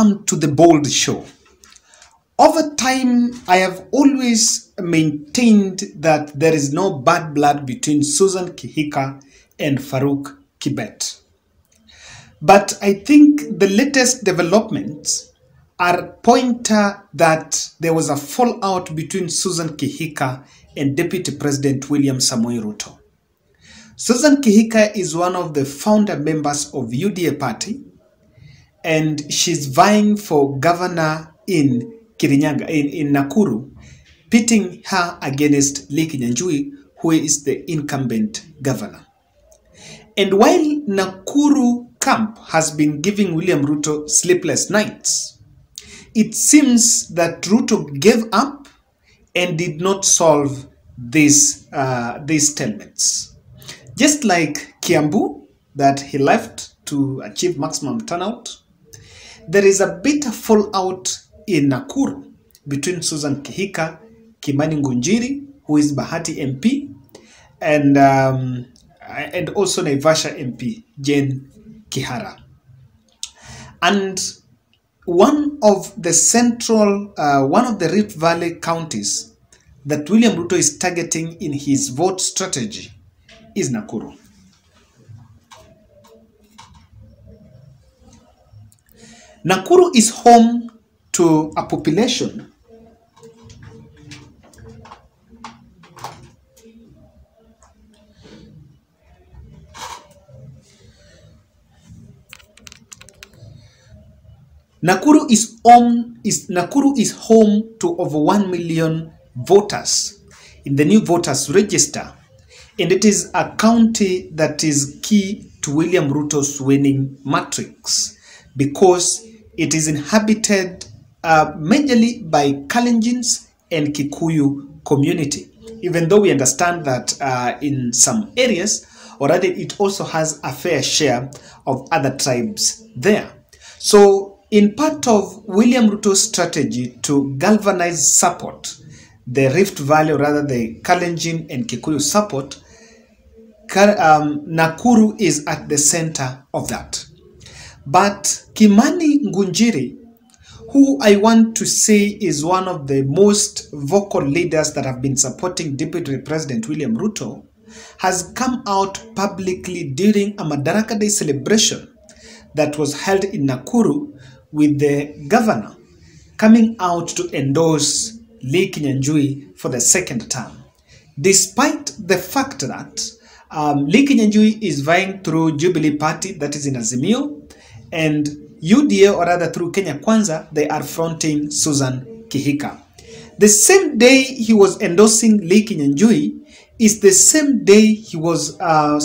welcome to the Bold Show. Over time, I have always maintained that there is no bad blood between Susan Kihika and Farouk Kibet. But I think the latest developments are pointer that there was a fallout between Susan Kihika and Deputy President William Samoei Ruto. Susan Kihika is one of the founder members of UDA party, and she's vying for governor in Kirinyaga, in Nakuru, pitting her against Ngunjiri, who is the incumbent governor. And while Nakuru camp has been giving William Ruto sleepless nights, it seems that Ruto gave up and did not solve these stalements. Just like Kiambu, that he left to achieve maximum turnout, there is a bitter fallout in Nakuru between Susan Kihika, Kimani Ngunjiri, who is Bahati MP, and also Naivasha MP, Jane Kihara. And one of the Rift Valley counties that William Ruto is targeting in his vote strategy is Nakuru. Nakuru is home to a population Nakuru is home to over 1 million voters in the new voters register, and it is a county that is key to William Ruto's winning matrix because it is inhabited majorly by Kalenjins and Kikuyu community, even though we understand that in some areas, or rather it also has a fair share of other tribes there. So in part of William Ruto's strategy to galvanize support, the Rift Valley, or rather the Kalenjin and Kikuyu support, Nakuru is at the center of that. But Kimani Ngunjiri, who I want to say is one of the most vocal leaders that have been supporting Deputy President William Ruto, has come out publicly during a Madaraka Day celebration that was held in Nakuru, with the governor coming out to endorse Ngunjiri for the second term, despite the fact that Ngunjiri is vying through Jubilee Party, that is in Azimio, and UDA, or rather through Kenya Kwanza, they are fronting Susan Kihika. The same day he was endorsing Ngunjiri is the same day he was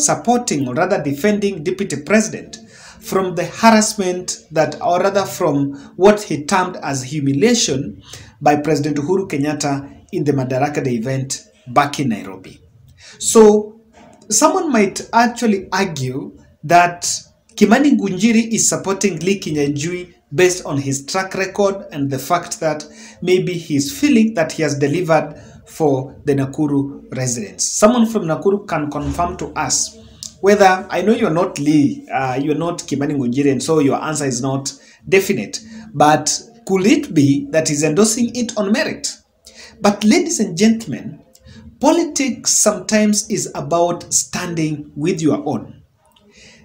supporting, or rather defending Deputy President from the harassment that, or rather from what he termed as humiliation by President Uhuru Kenyatta in the Madaraka Day event back in Nairobi. So someone might actually argue that Kimani Ngunjiri is supporting Ngunjiri based on his track record and the fact that maybe he's feeling that he has delivered for the Nakuru residents. Someone from Nakuru can confirm to us whether, I know you're not you're not Kimani Ngunjiri, and so your answer is not definite, but could it be that he's endorsing it on merit? But ladies and gentlemen, politics sometimes is about standing with your own.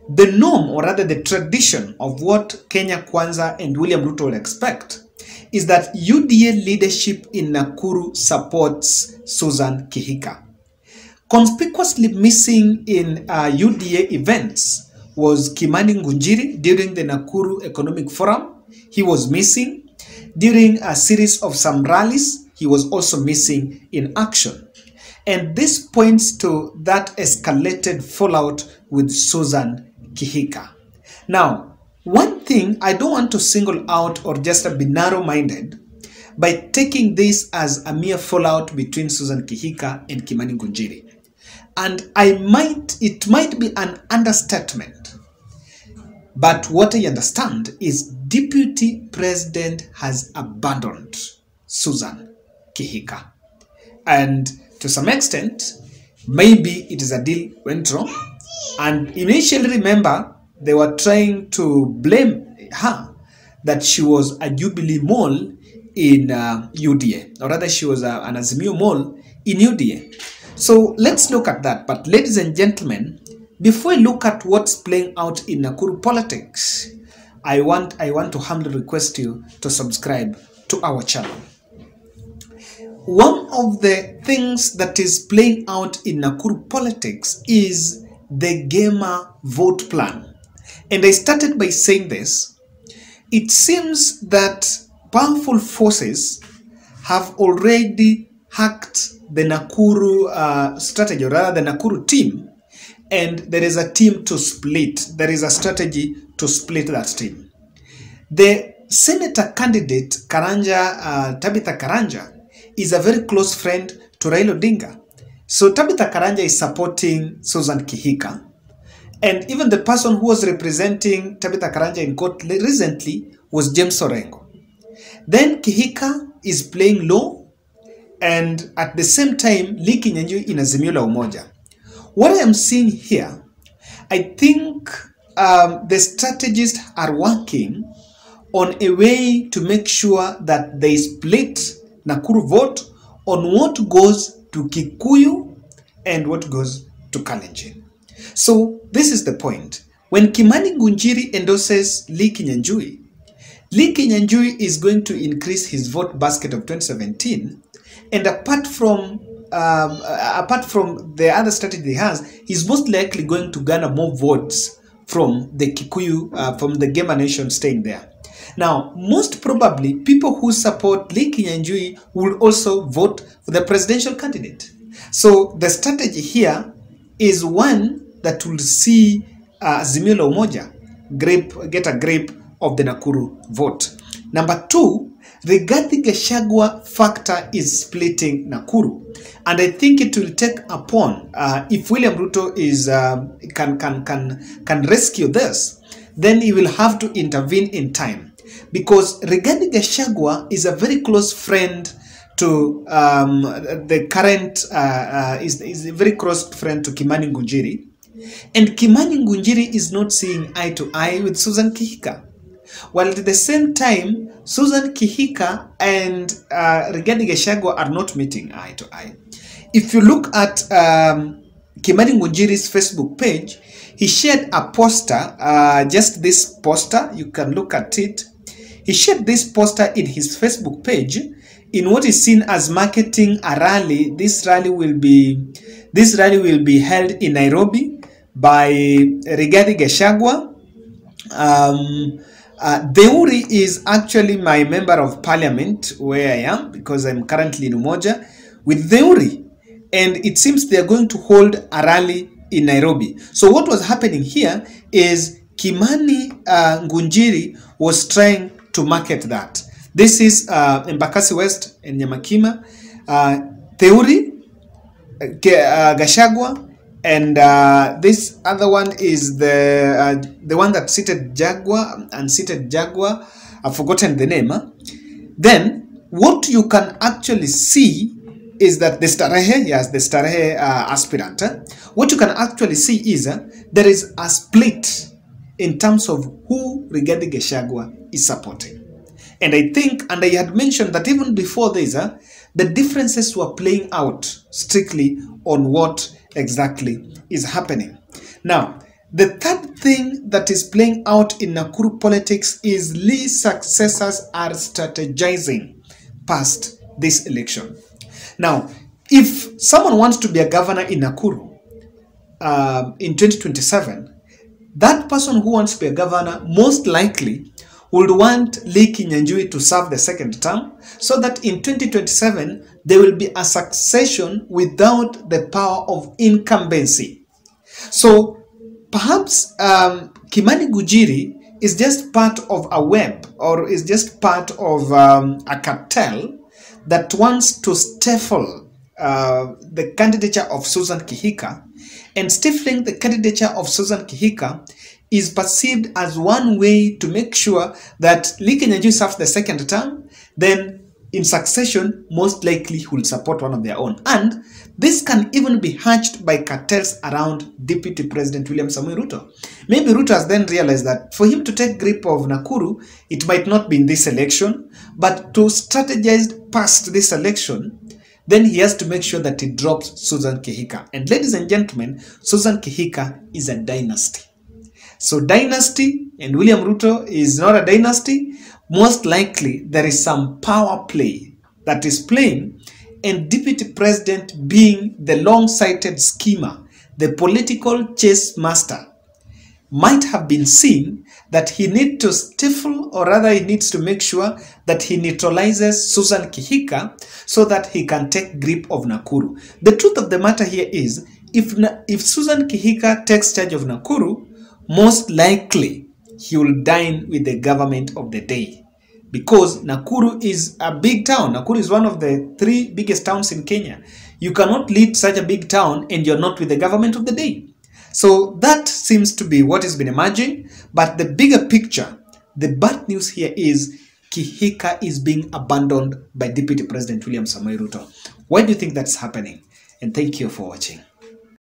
The norm, or rather the tradition of what Kenya Kwanza and William Ruto will expect, is that UDA leadership in Nakuru supports Susan Kihika. Conspicuously missing in UDA events was Kimani Ngunjiri during the Nakuru Economic Forum. He was missing. During a series of some rallies, he was also missing in action. And this points to that escalated fallout with Susan Kihika. Now, one thing I don't want to single out or just be narrow-minded by taking this as a mere fallout between Susan Kihika and Kimani Ngunjiri. And it might be an understatement, but what I understand is Deputy President has abandoned Susan Kihika. And to some extent, maybe it is a deal went wrong. And initially, remember, they were trying to blame her that she was a Jubilee mole in UDA, or rather she was an Azimio mole in UDA. So let's look at that. But ladies and gentlemen, before we look at what's playing out in Nakuru politics, I want to humbly request you to subscribe to our channel. One of the things that is playing out in Nakuru politics is the Gema vote plan. And I started by saying this. It seems that powerful forces have already hacked the Nakuru strategy, or rather the Nakuru team, and there is a team to split. There is a strategy to split that team. The senator candidate, Tabitha Karanja, is a very close friend to Raila Odinga. So Tabitha Karanja is supporting Susan Kihika. And even the person who was representing Tabitha Karanja in court recently was James Orengo. Then Kihika is playing low, and at the same time, Lee Kinyanjui in Azimio la Umoja. What I am seeing here, I think the strategists are working on a way to make sure that they split Nakuru vote on what goes to Kikuyu and what goes to Kalenjin. So this is the point. When Kimani Ngunjiri endorses Lee Kinyanjui, Lee Kinyanjui is going to increase his vote basket of 2017, and apart from the other strategy he has, he's most likely going to garner more votes from the Kikuyu, from the Gema Nation staying there. Now, most probably, people who support Lee Kinyanjui will also vote for the presidential candidate. So the strategy here is one that will see Azimio la Umoja get a grip of the Nakuru vote. Number two, Rigathi Gachagua factor is splitting Nakuru, and I think it will take upon if William Ruto is can rescue this, then he will have to intervene in time, because Rigathi Gachagua is a very close friend to the current is a very close friend to Kimani Ngunjiri, and Kimani Ngunjiri is not seeing eye to eye with Susan Kihika. While at the same time, Susan Kihika and Rigathi Gachagua are not meeting eye to eye. If you look at Kimani Ngunjiri's Facebook page, he shared a poster, just this poster, you can look at it. He shared this poster in his Facebook page in what is seen as marketing a rally. This rally will be held in Nairobi by Rigathi Gachagua. Deuri is actually my member of parliament where I am, because I'm currently in Umoja with Deuri, and it seems they are going to hold a rally in Nairobi. So what was happening here is Kimani Ngunjiri was trying to market that. This is Embakasi West and Nyamakima, Deuri, Gachagua, and this other one is the one that seated Jaguar and seated Jaguar. I've forgotten the name. Then what you can actually see is that the Starehe, yes, the Starehe aspirant. What you can actually see is there is a split in terms of who Rigathi Gachagua is supporting. And I think, and I had mentioned that even before this, the differences were playing out strictly on what exactly is happening. Now, the third thing that is playing out in Nakuru politics is Lee's successors are strategizing past this election. Now, if someone wants to be a governor in Nakuru in 2027, that person who wants to be a governor most likely would want Lee Kinyanjui to serve the second term, so that in 2027 there will be a succession without the power of incumbency. So perhaps Kimani Ngunjiri is just part of a web, or is just part of a cartel that wants to stifle the candidature of Susan Kihika, and stifling the candidature of Susan Kihika is perceived as one way to make sure that Lee Kinyanjui serves the second term, then in succession, most likely he will support one of their own. And this can even be hatched by cartels around Deputy President William Samoei Ruto. Maybe Ruto has then realized that for him to take grip of Nakuru, it might not be in this election, but to strategize past this election, then he has to make sure that he drops Susan Kihika. And ladies and gentlemen, Susan Kihika is a dynasty. So dynasty and William Ruto is not a dynasty. Most likely there is some power play that is playing, and Deputy President being the long-sighted schemer, the political chess master, might have been seeing that he needs to stifle, or rather he needs to make sure that he neutralizes Susan Kihika so that he can take grip of Nakuru. The truth of the matter here is, if Susan Kihika takes charge of Nakuru, most likely he will dine with the government of the day, because Nakuru is a big town. Nakuru is one of the 3 biggest towns in Kenya. You cannot lead such a big town and you're not with the government of the day. So that seems to be what has been emerging. But the bigger picture, the bad news here is Kihika is being abandoned by Deputy President William Samoei Ruto. Why do you think that's happening? And thank you for watching.